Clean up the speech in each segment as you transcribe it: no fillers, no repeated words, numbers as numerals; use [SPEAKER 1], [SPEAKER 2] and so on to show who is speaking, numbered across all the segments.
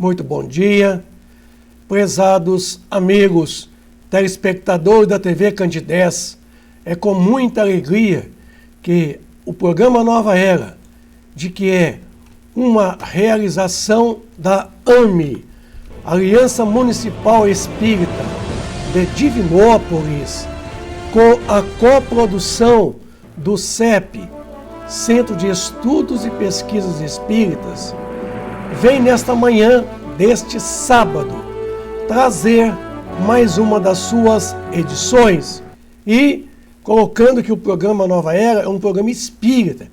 [SPEAKER 1] Muito bom dia, prezados amigos, telespectadores da TV Candidez. É com muita alegria que o programa Nova Era, de que é uma realização da AME, Aliança Municipal Espírita de Divinópolis, com a coprodução do CEP, Centro de Estudos e Pesquisas Espíritas, vem nesta manhã deste sábado trazer mais uma das suas edições e colocando que o programa Nova Era é um programa espírita.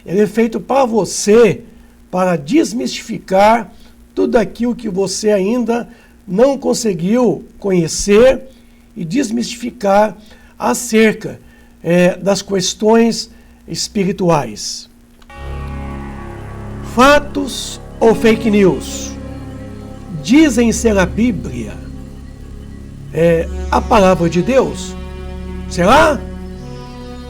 [SPEAKER 1] Ele é feito para você, para desmistificar tudo aquilo que você ainda não conseguiu conhecer e desmistificar acerca das questões espirituais. Fatos ou fake news? Dizem ser a Bíblia a palavra de Deus? Será?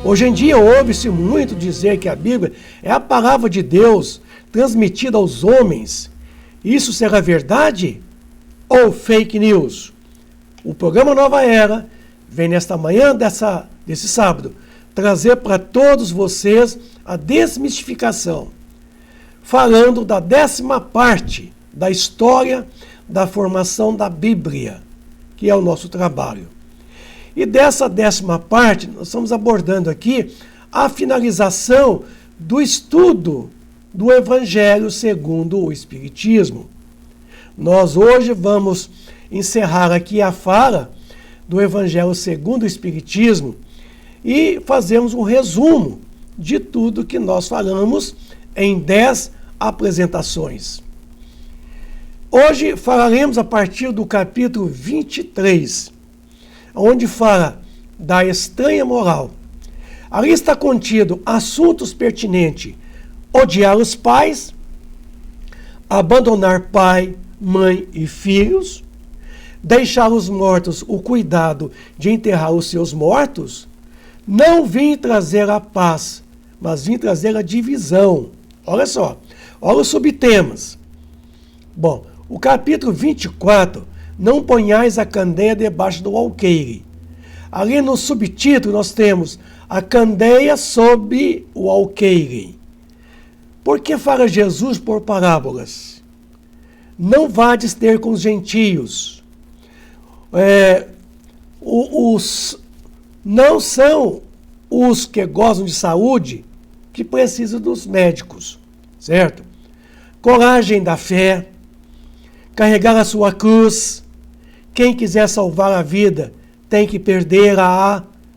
[SPEAKER 1] Hoje em dia ouve-se muito dizer que a Bíblia é a palavra de Deus transmitida aos homens. Isso será verdade ou fake news? O programa Nova Era vem nesta manhã desse sábado trazer para todos vocês a desmistificação, falando da 10ª parte da história da formação da Bíblia, que é o nosso trabalho. E dessa 10ª parte, nós estamos abordando aqui a finalização do estudo do Evangelho segundo o Espiritismo. Nós hoje vamos encerrar aqui a fala do Evangelho segundo o Espiritismo e fazemos um resumo de tudo que nós falamos em 10 apresentações. Hoje falaremos a partir do capítulo 23, onde fala da estranha moral. Ali está contido assuntos pertinentes: odiar os pais, abandonar pai, mãe e filhos, deixar os mortos o cuidado de enterrar os seus mortos. Não vim trazer a paz, mas vim trazer a divisão. Olha só, olha os subtemas. Bom, o capítulo 24, não ponhais a candeia debaixo do alqueire. Ali no subtítulo nós temos a candeia sob o alqueire. Por que fala Jesus por parábolas? Não vades ter com os gentios. Não são os que gozam de saúde que precisam dos médicos, certo? Coragem da fé, carregar a sua cruz. Quem quiser salvar a vida tem que perder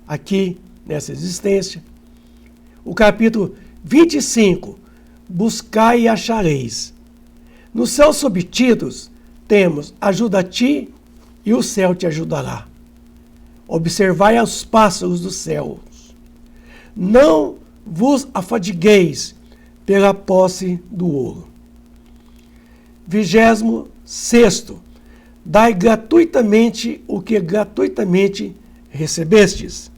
[SPEAKER 1] aqui nessa existência. O capítulo 25, buscai e achareis. Nos seus subtítulos temos ajuda a ti e o céu te ajudará. Observai os pássaros dos céus. Não vos afadigueis pela posse do ouro. 26º. Dai gratuitamente o que gratuitamente recebestes.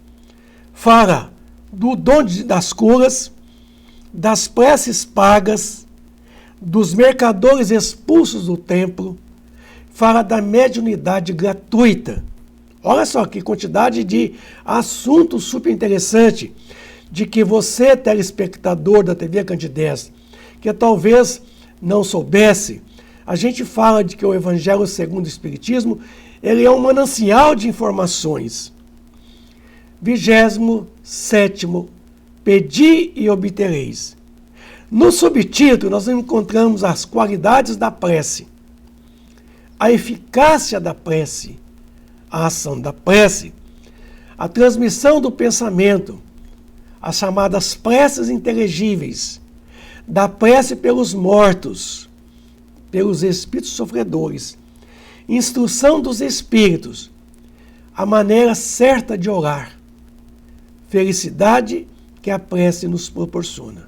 [SPEAKER 1] Fala do dom das curas, das preces pagas, dos mercadores expulsos do templo. Fala da mediunidade gratuita. Olha só que quantidade de assuntos super interessante de que você, telespectador da TV Candidez, que talvez não soubesse. A gente fala de que o Evangelho segundo o Espiritismo, ele é um manancial de informações. 27º, pedi e obtereis. No subtítulo, nós encontramos as qualidades da prece, a eficácia da prece, a ação da prece, a transmissão do pensamento, as chamadas preces inteligíveis, da prece pelos mortos, pelos espíritos sofredores, instrução dos espíritos, a maneira certa de orar, felicidade que a prece nos proporciona.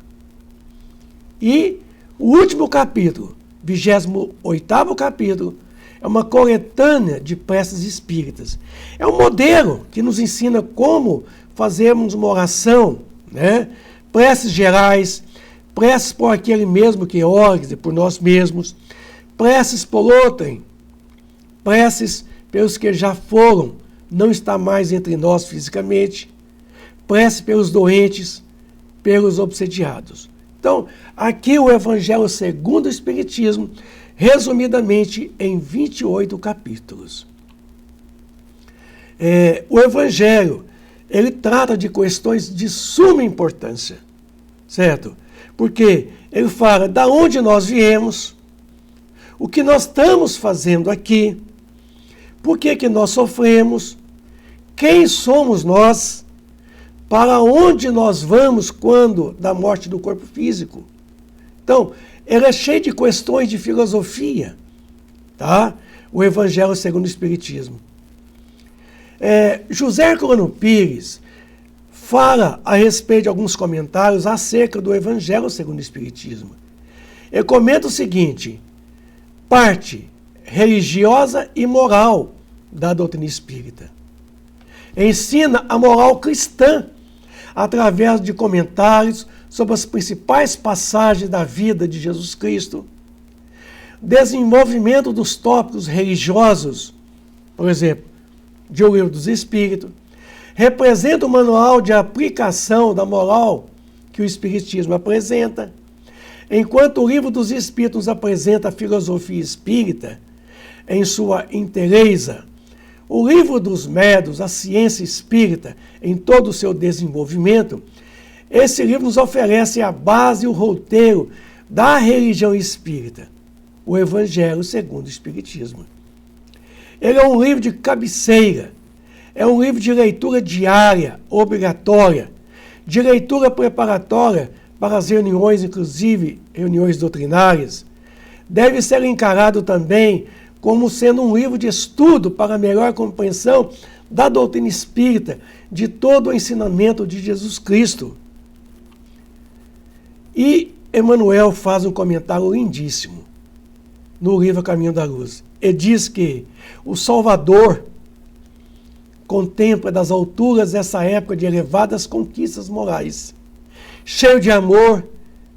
[SPEAKER 1] E o último capítulo, 28º capítulo, é uma coletânea de preces espíritas. É um modelo que nos ensina como fazermos uma oração, né? Preces gerais, preces por aquele mesmo que ora, por nós mesmos, preces por outrem, preces pelos que já foram, não está mais entre nós fisicamente, prece pelos doentes, pelos obsediados. Então, aqui o Evangelho segundo o Espiritismo, resumidamente em 28 capítulos. O Evangelho, ele trata de questões de suma importância, certo? Porque ele fala da onde nós viemos, o que nós estamos fazendo aqui, por que nós sofremos, quem somos nós, para onde nós vamos quando da morte do corpo físico. Então, ele é cheio de questões de filosofia, tá? O Evangelho segundo o Espiritismo. José Herculano Pires fala a respeito de alguns comentários acerca do Evangelho segundo o Espiritismo. Ele comenta o seguinte: parte religiosa e moral da doutrina espírita. Ensina a moral cristã através de comentários sobre as principais passagens da vida de Jesus Cristo. Desenvolvimento dos tópicos religiosos, por exemplo, de O Livro dos Espíritos, representa o manual de aplicação da moral que o Espiritismo apresenta, enquanto o Livro dos Espíritos nos apresenta a filosofia espírita em sua inteireza. O Livro dos Médiuns, a ciência espírita em todo o seu desenvolvimento, esse livro nos oferece a base e o roteiro da religião espírita, o Evangelho segundo o Espiritismo. Ele é um livro de cabeceira, é um livro de leitura diária, obrigatória, de leitura preparatória para as reuniões, inclusive reuniões doutrinárias. Deve ser encarado também como sendo um livro de estudo para a melhor compreensão da doutrina espírita, de todo o ensinamento de Jesus Cristo. E Emmanuel faz um comentário lindíssimo no livro Caminho da Luz. Ele diz que o Salvador contempla das alturas dessa época de elevadas conquistas morais, cheio de amor,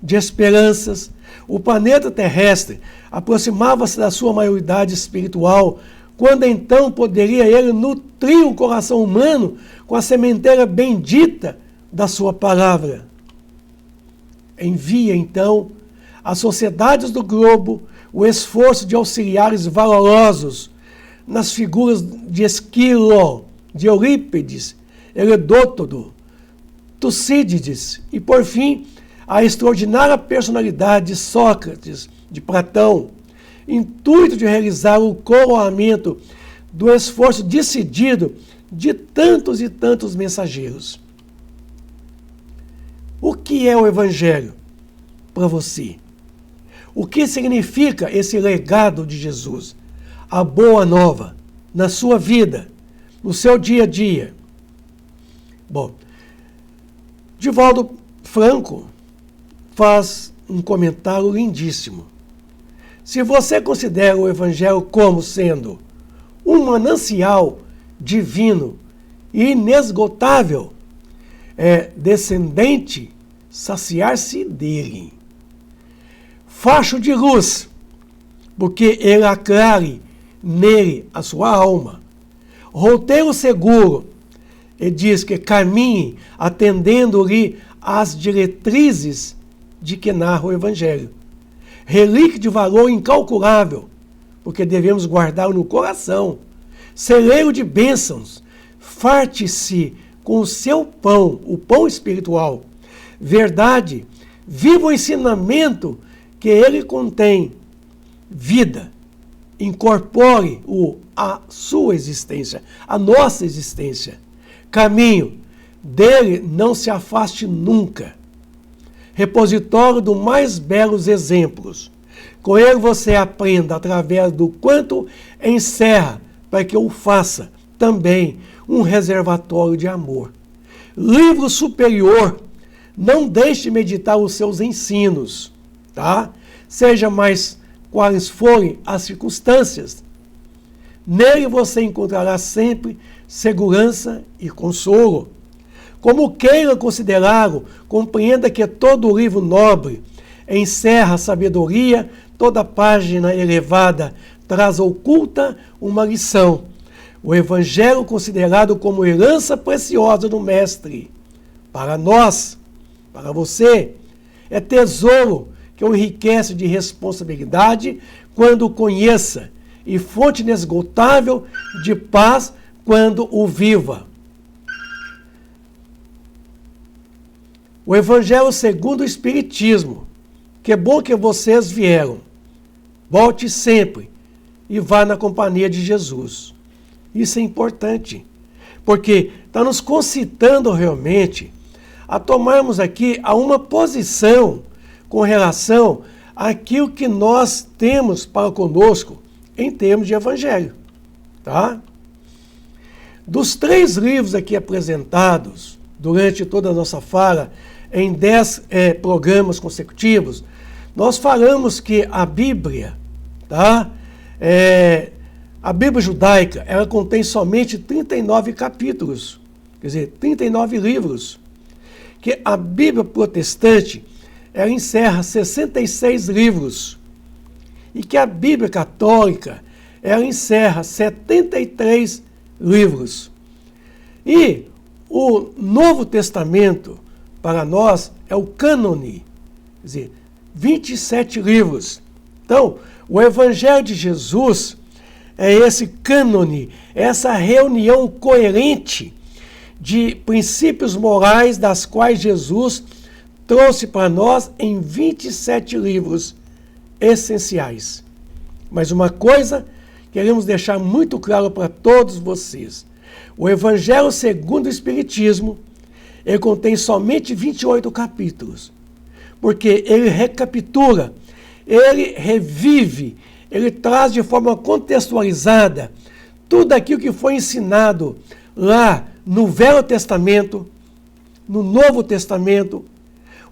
[SPEAKER 1] de esperanças. O planeta terrestre aproximava-se da sua maioridade espiritual, quando então poderia ele nutrir o coração humano com a sementeira bendita da sua palavra. Envia então às sociedades do globo o esforço de auxiliares valorosos nas figuras de Esquilo, de Eurípides, Herodótodo, Tucídides e, por fim, a extraordinária personalidade de Sócrates, de Platão, intuito de realizar o coroamento do esforço decidido de tantos e tantos mensageiros. O que é o Evangelho para você? O que significa esse legado de Jesus? A boa nova na sua vida, no seu dia a dia. Bom, Divaldo Franco faz um comentário lindíssimo. Se você considera o Evangelho como sendo um manancial divino e inesgotável, descendente, saciar-se dele. Facho de luz, porque ele aclare nele a sua alma. Roteiro seguro, ele diz que caminhe atendendo-lhe às diretrizes de que narra o Evangelho. Relíquia de valor incalculável, porque devemos guardá-lo no coração. Celeiro de bênçãos, farte-se com o seu pão, o pão espiritual. Verdade, viva o ensinamento que ele contém. Vida, incorpore a sua existência, a nossa existência. Caminho, dele não se afaste nunca. Repositório dos mais belos exemplos. Com ele você aprenda através do quanto encerra, para que o faça também um reservatório de amor. Livro superior, não deixe de meditar os seus ensinos, tá? Seja mais quais forem as circunstâncias. Nele você encontrará sempre segurança e consolo. Como queira considerá-lo, compreenda que todo livro nobre encerra a sabedoria, toda página elevada traz oculta uma lição. O Evangelho considerado como herança preciosa do Mestre. Para nós, para você, é tesouro que o enriquece de responsabilidade quando o conheça e fonte inesgotável de paz quando o viva. O Evangelho segundo o Espiritismo. Que bom que vocês vieram. Volte sempre e vá na companhia de Jesus. Isso é importante, porque está nos concitando realmente a tomarmos aqui uma posição com relação àquilo que nós temos para conosco em termos de Evangelho. Tá? Dos 3 livros aqui apresentados durante toda a nossa fala, em 10 programas consecutivos, nós falamos que a Bíblia, tá? A Bíblia judaica, ela contém somente 39 capítulos, quer dizer, 39 livros. Que a Bíblia protestante, ela encerra 66 livros. E que a Bíblia católica, ela encerra 73 livros. E o Novo Testamento, para nós, é o cânone, quer dizer, 27 livros. Então, o Evangelho de Jesus é esse cânone, essa reunião coerente de princípios morais das quais Jesus trouxe para nós em 27 livros essenciais. Mas uma coisa queremos deixar muito claro para todos vocês. O Evangelho segundo o Espiritismo, ele contém somente 28 capítulos, porque ele recapitula, ele revive, ele traz de forma contextualizada tudo aquilo que foi ensinado lá no Velho Testamento, no Novo Testamento.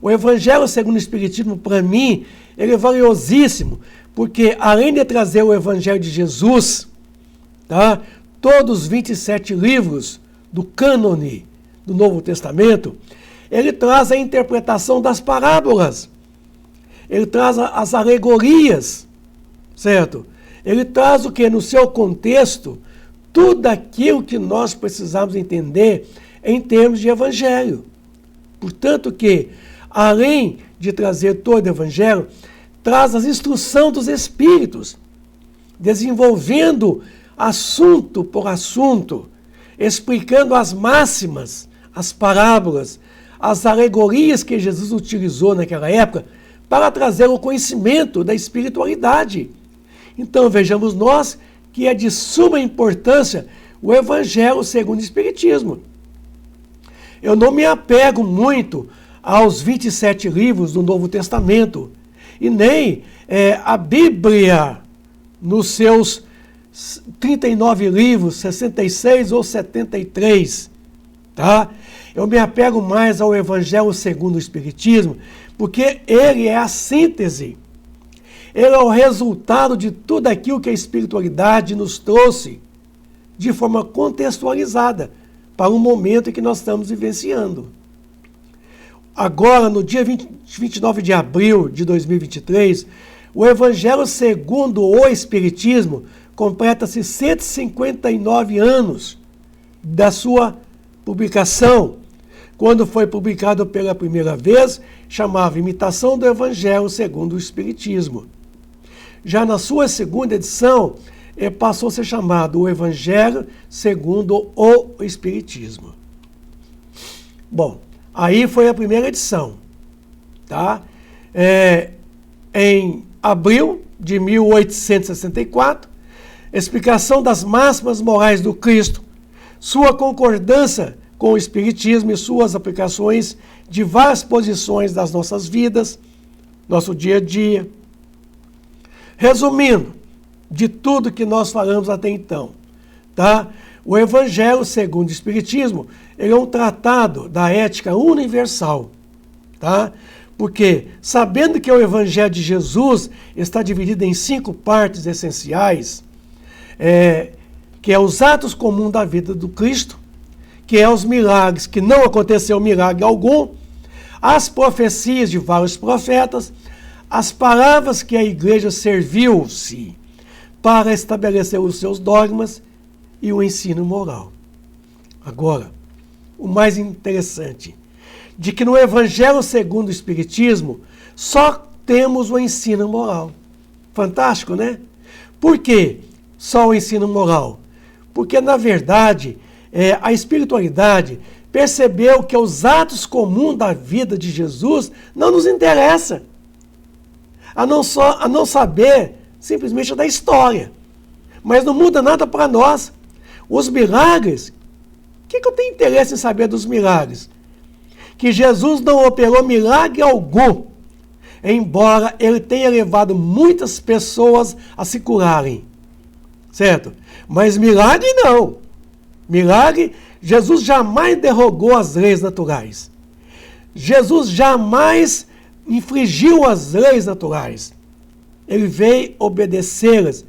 [SPEAKER 1] O Evangelho segundo o Espiritismo, para mim, ele é valiosíssimo, porque além de trazer o Evangelho de Jesus, tá, todos os 27 livros do cânone do Novo Testamento, ele traz a interpretação das parábolas, ele traz as alegorias, certo? Ele traz o que? No seu contexto, tudo aquilo que nós precisamos entender em termos de Evangelho. Portanto que, além de trazer todo o Evangelho, traz as instruções dos Espíritos, desenvolvendo assunto por assunto, explicando as máximas, as parábolas, as alegorias que Jesus utilizou naquela época para trazer o conhecimento da espiritualidade. Então vejamos nós que é de suma importância o Evangelho segundo o Espiritismo. Eu não me apego muito aos 27 livros do Novo Testamento e nem a Bíblia nos seus 39 livros, 66 ou 73, tá? Eu me apego mais ao Evangelho segundo o Espiritismo, porque ele é a síntese, ele é o resultado de tudo aquilo que a espiritualidade nos trouxe de forma contextualizada para o momento em que nós estamos vivenciando. Agora, no dia 29 de abril de 2023, o Evangelho segundo o Espiritismo completa-se 159 anos da sua publicação. Quando foi publicado pela primeira vez, chamava Imitação do Evangelho segundo o Espiritismo. Já na sua segunda edição, passou a ser chamado o Evangelho segundo o Espiritismo. Bom, aí foi a primeira edição, tá? Em abril de 1864, explicação das máximas morais do Cristo, sua concordância com o Espiritismo e suas aplicações de várias posições das nossas vidas, nosso dia a dia. Resumindo, de tudo que nós falamos até então, tá? O Evangelho segundo o Espiritismo, ele é um tratado da ética universal, tá? Porque, sabendo que o Evangelho de Jesus está dividido em 5 partes essenciais, que é os atos comuns da vida do Cristo, que é os milagres, que não aconteceu milagre algum, as profecias de vários profetas, as palavras que a igreja serviu-se para estabelecer os seus dogmas e o ensino moral. Agora, o mais interessante, de que no Evangelho segundo o Espiritismo, só temos o ensino moral. Fantástico, né? Por quê só o ensino moral? Porque, na verdade, a espiritualidade percebeu que os atos comuns da vida de Jesus não nos interessam, a não saber simplesmente da história. Mas não muda nada para nós. Os milagres, o que eu tenho interesse em saber dos milagres? Que Jesus não operou milagre algum, embora ele tenha levado muitas pessoas a se curarem. Certo? Mas milagre não. Milagre, Jesus jamais derrogou as leis naturais. Jesus jamais infringiu as leis naturais. Ele veio obedecê-las.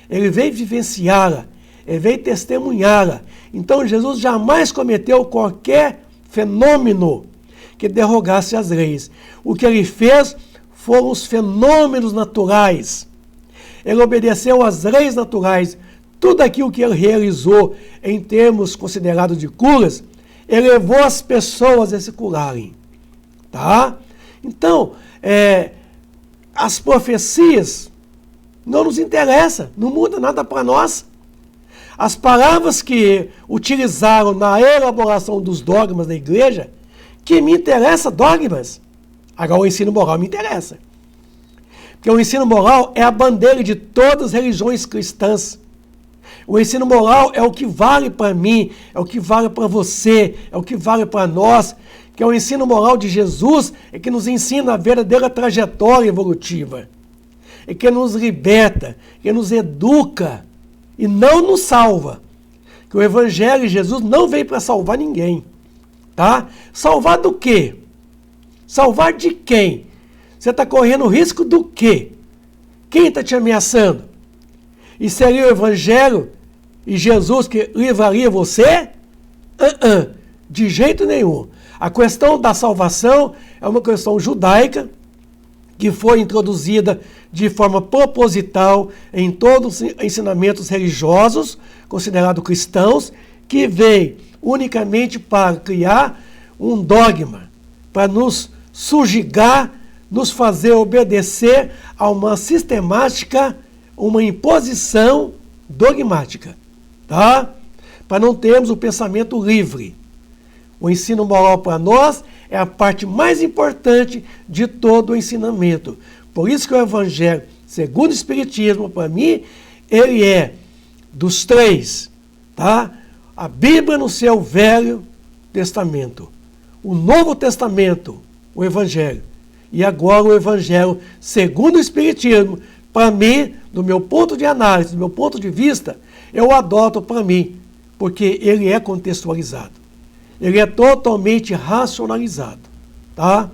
[SPEAKER 1] Ele veio vivenciá-las. Ele veio testemunhá-las. Então Jesus jamais cometeu qualquer fenômeno que derrogasse as leis. O que ele fez foram os fenômenos naturais. Ele obedeceu às leis naturais. Tudo aquilo que ele realizou em termos considerados de curas, ele levou as pessoas a se curarem. Tá? Então, as profecias não nos interessam, não muda nada para nós. As palavras que utilizaram na elaboração dos dogmas da igreja, que me interessa dogmas. Agora o ensino moral me interessa. Porque o ensino moral é a bandeira de todas as religiões cristãs. O ensino moral é o que vale para mim, é o que vale para você, é o que vale para nós, que é o ensino moral de Jesus, é que nos ensina a verdadeira trajetória evolutiva, é que nos liberta, que nos educa e não nos salva. Que o Evangelho de Jesus não veio para salvar ninguém. Tá? Salvar do quê? Salvar de quem? Você está correndo risco do quê? Quem está te ameaçando? E seria o Evangelho e Jesus que livraria você? De jeito nenhum. A questão da salvação é uma questão judaica que foi introduzida de forma proposital em todos os ensinamentos religiosos, considerados cristãos, que veio unicamente para criar um dogma, para nos subjugar, nos fazer obedecer a uma sistemática, uma imposição dogmática, tá? Para não termos o pensamento livre. O ensino moral para nós é a parte mais importante de todo o ensinamento. Por isso que o Evangelho, segundo o Espiritismo, para mim, ele é dos três, tá? A Bíblia no seu Velho Testamento, o Novo Testamento, o Evangelho, e agora o Evangelho segundo o Espiritismo, para mim, do meu ponto de análise, do meu ponto de vista, eu adoto para mim, porque ele é contextualizado. Ele é totalmente racionalizado, tá?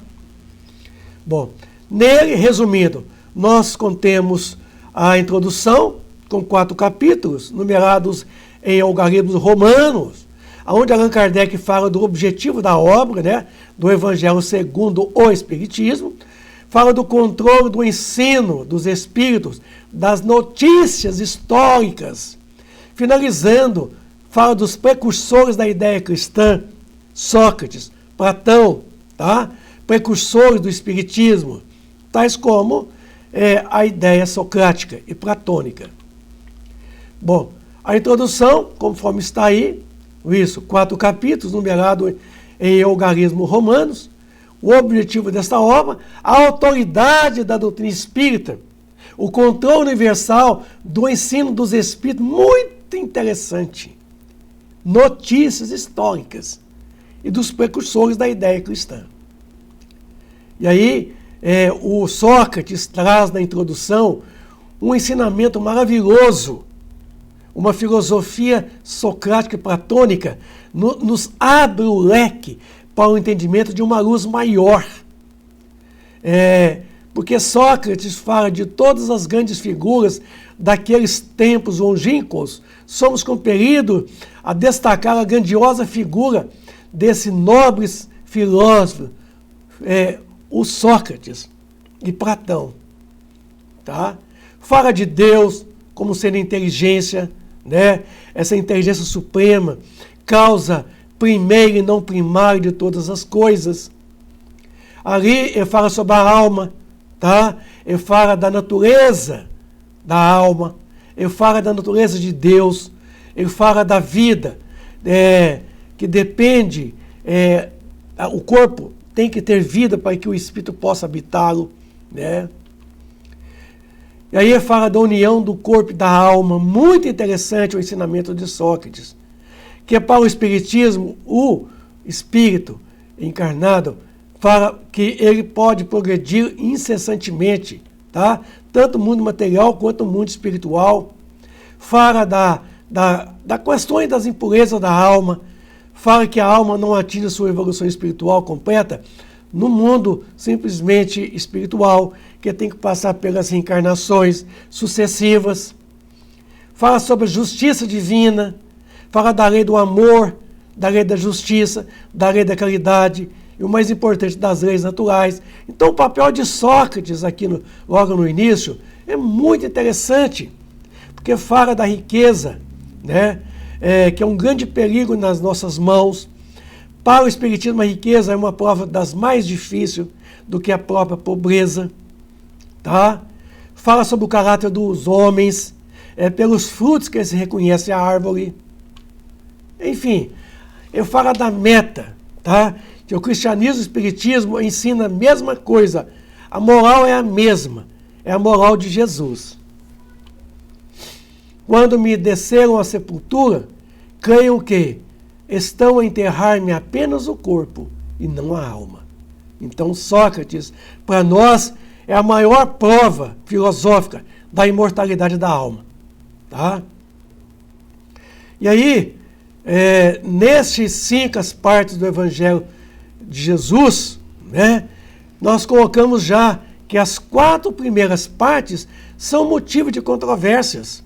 [SPEAKER 1] Bom, nele, resumindo, nós contemos a introdução com 4 capítulos, numerados em algarismos romanos, onde Allan Kardec fala do objetivo da obra, né, do Evangelho segundo o Espiritismo, fala do controle do ensino dos espíritos, das notícias históricas, finalizando, fala dos precursores da ideia cristã, Sócrates, Platão, tá? Precursores do espiritismo, tais como a ideia socrática e platônica. Bom, a introdução, conforme está aí, isso, 4 capítulos, numerados em algarismos romanos. O objetivo desta obra, a autoridade da doutrina espírita, o controle universal do ensino dos espíritos, muito interessante. Notícias históricas e dos precursores da ideia cristã. E aí, o Sócrates traz na introdução um ensinamento maravilhoso, uma filosofia socrática e platônica, nos abre o leque para o entendimento de uma luz maior. Porque Sócrates fala de todas as grandes figuras daqueles tempos longínquos, somos compelidos a destacar a grandiosa figura desse nobre filósofo, o Sócrates, e Platão. Tá? Fala de Deus como sendo inteligência, né? Essa inteligência suprema, causa primeira e não primária de todas as coisas. Ali ele fala sobre a alma, tá? Ele fala da natureza da alma, ele fala da natureza de Deus, ele fala da vida, que depende, o corpo tem que ter vida para que o espírito possa habitá-lo, né? E aí ele fala da união do corpo e da alma, muito interessante o ensinamento de Sócrates, que para o espiritismo, o espírito encarnado fala que ele pode progredir incessantemente, tá? Tanto o mundo material quanto o mundo espiritual. Fala da questões das impurezas da alma, fala que a alma não atinge a sua evolução espiritual completa no mundo simplesmente espiritual, que tem que passar pelas reencarnações sucessivas. Fala sobre a justiça divina, fala da lei do amor, da lei da justiça, da lei da caridade e o mais importante, das leis naturais. Então o papel de Sócrates aqui logo no início é muito interessante, porque fala da riqueza, né? Que é um grande perigo nas nossas mãos. Para o espiritismo, a riqueza é uma prova das mais difíceis do que a própria pobreza. Tá? Fala sobre o caráter dos homens, pelos frutos que se reconhece a árvore. Enfim, eu falo da meta, tá? Que o cristianismo e o espiritismo ensinam a mesma coisa. A moral é a mesma, é a moral de Jesus. Quando me desceram à sepultura, creiam que estão a enterrar-me apenas o corpo e não a alma. Então Sócrates, para nós, é a maior prova filosófica da imortalidade da alma. Tá? E aí, nesses 5 partes do Evangelho de Jesus, né, nós colocamos já que as 4 primeiras partes são motivo de controvérsias.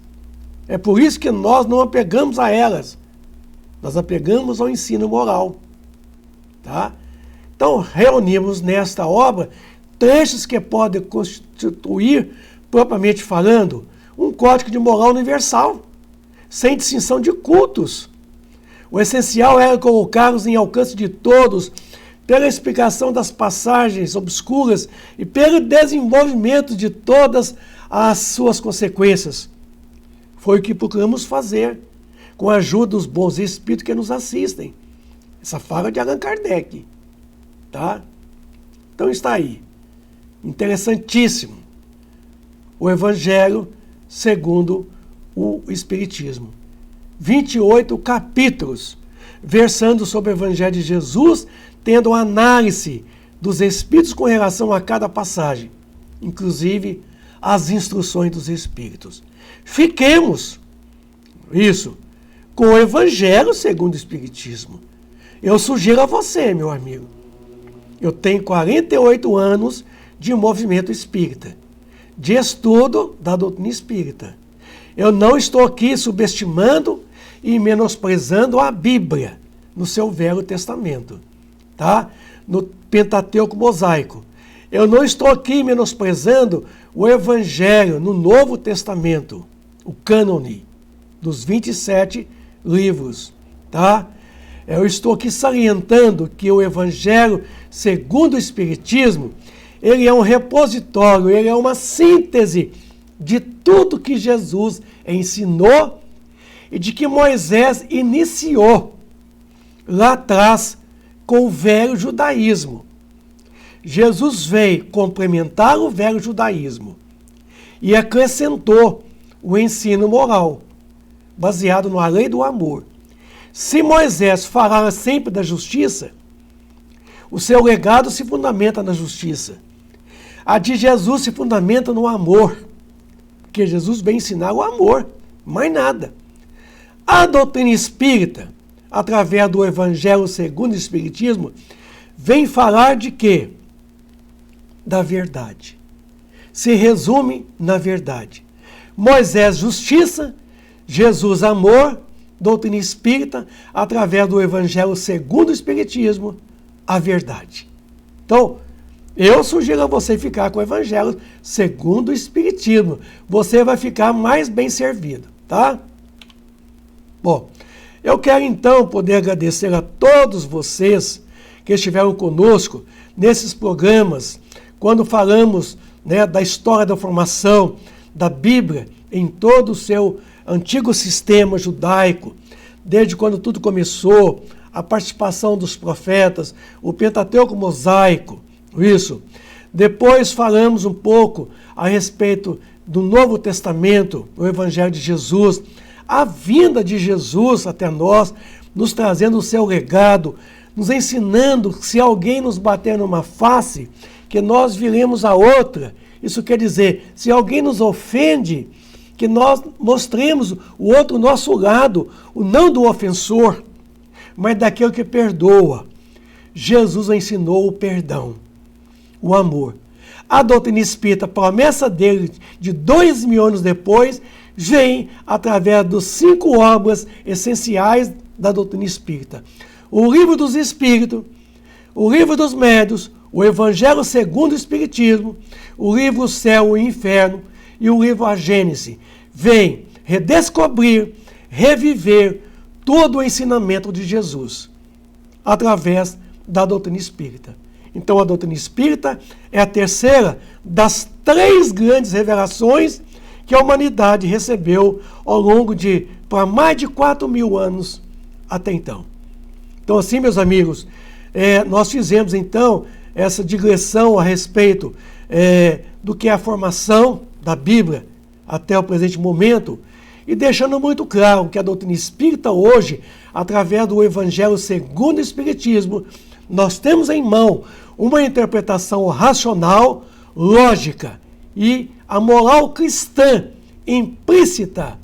[SPEAKER 1] É por isso que nós não apegamos a elas. Nós apegamos ao ensino moral. Tá? Então, reunimos nesta obra trechos que podem constituir, propriamente falando, um código de moral universal, sem distinção de cultos. O essencial era colocá-los em alcance de todos, pela explicação das passagens obscuras e pelo desenvolvimento de todas as suas consequências. Foi o que procuramos fazer, com a ajuda dos bons espíritos que nos assistem. Essa fala de Allan Kardec. Tá? Então está aí. Interessantíssimo. O Evangelho segundo o Espiritismo. 28 capítulos, versando sobre o Evangelho de Jesus, tendo uma análise dos Espíritos com relação a cada passagem, inclusive as instruções dos Espíritos. Fiquemos, com o Evangelho segundo o Espiritismo. Eu sugiro a você, meu amigo, eu tenho 48 anos de movimento espírita, de estudo da doutrina espírita. Eu não estou aqui subestimando e menosprezando a Bíblia no seu Velho Testamento, tá? No Pentateuco Mosaico. Eu não estou aqui menosprezando o Evangelho no Novo Testamento, o cânone dos 27 livros, tá? Eu estou aqui salientando que o Evangelho segundo o Espiritismo, ele é um repositório, ele é uma síntese de tudo que Jesus ensinou e de que Moisés iniciou lá atrás com o velho judaísmo. Jesus veio complementar o velho judaísmo e acrescentou o ensino moral, baseado na lei do amor. Se Moisés falava sempre da justiça, o seu legado se fundamenta na justiça. A de Jesus se fundamenta no amor, porque Jesus veio ensinar o amor, mais nada. A doutrina espírita, através do Evangelho segundo o Espiritismo, vem falar de quê? Da verdade. Se resume na verdade. Moisés, justiça, Jesus, amor, doutrina espírita, através do Evangelho segundo o Espiritismo, a verdade. Então, Eu sugiro a você ficar com o Evangelho segundo o Espiritismo. Você vai ficar mais bem servido, tá? Bom, eu quero então poder agradecer a todos vocês que estiveram conosco nesses programas, quando falamos, né, da história da formação da Bíblia em todo o seu antigo sistema judaico, desde quando tudo começou, a participação dos profetas, o Pentateuco mosaico, isso. Depois falamos um pouco a respeito do Novo Testamento, o Evangelho de Jesus, a vinda de Jesus até nós, nos trazendo o seu legado, nos ensinando que se alguém nos bater numa face, que nós viremos a outra. Isso quer dizer, se alguém nos ofende, que nós mostremos o outro nosso lado, o não do ofensor, mas daquele que perdoa. Jesus ensinou o perdão, o amor. A doutrina espírita, a promessa dele de 2000 anos depois, vem através dos 5 obras essenciais da doutrina espírita. O Livro dos Espíritos, o Livro dos Médiuns, o Evangelho segundo o Espiritismo, o livro Céu e Inferno e o livro A Gênese. Vem redescobrir, reviver todo o ensinamento de Jesus através da doutrina espírita. Então a doutrina espírita é a terceira das 3 grandes revelações que a humanidade recebeu ao longo de para mais de 4.000 anos até então. Então assim, meus amigos, nós fizemos então essa digressão a respeito do que é a formação da Bíblia até o presente momento, e deixando muito claro que a doutrina espírita hoje, através do Evangelho segundo o Espiritismo, nós temos em mão uma interpretação racional, lógica e a moral cristã implícita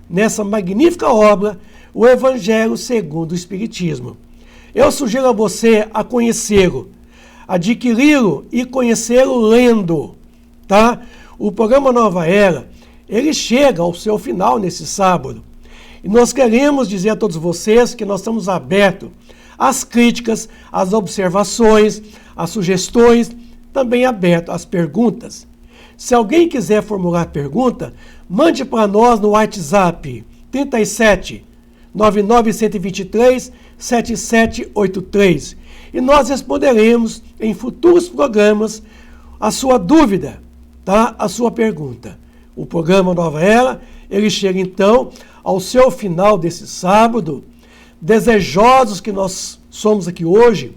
[SPEAKER 1] nessa magnífica obra, o Evangelho segundo o Espiritismo. Eu sugiro a você a conhecê-lo, adquiri-lo e conhecê-lo lendo, tá? O programa Nova Era, ele chega ao seu final nesse sábado. E nós queremos dizer a todos vocês que nós estamos abertos às críticas, às observações, às sugestões, também abertos às perguntas. Se alguém quiser formular pergunta, mande para nós no WhatsApp 37 99123 7783 e nós responderemos em futuros programas a sua dúvida, tá? A sua pergunta. O programa Nova Era, ele chega então ao seu final desse sábado, desejosos que nós somos aqui hoje,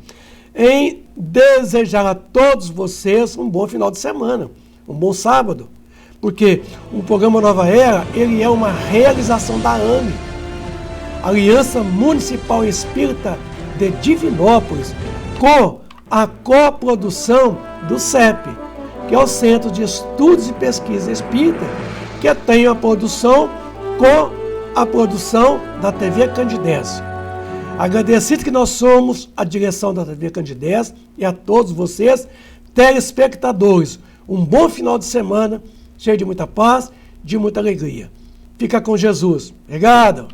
[SPEAKER 1] em desejar a todos vocês um bom final de semana, um bom sábado, porque o programa Nova Era, ele é uma realização da AME, Aliança Municipal Espírita de Divinópolis, com a coprodução do CEP, que é o Centro de Estudos e Pesquisa Espírita, que tem a produção com a produção da TV Candidez. Agradecido que nós somos a direção da TV Candidez e a todos vocês, telespectadores, um bom final de semana, cheio de muita paz, de muita alegria. Fica com Jesus. Obrigado.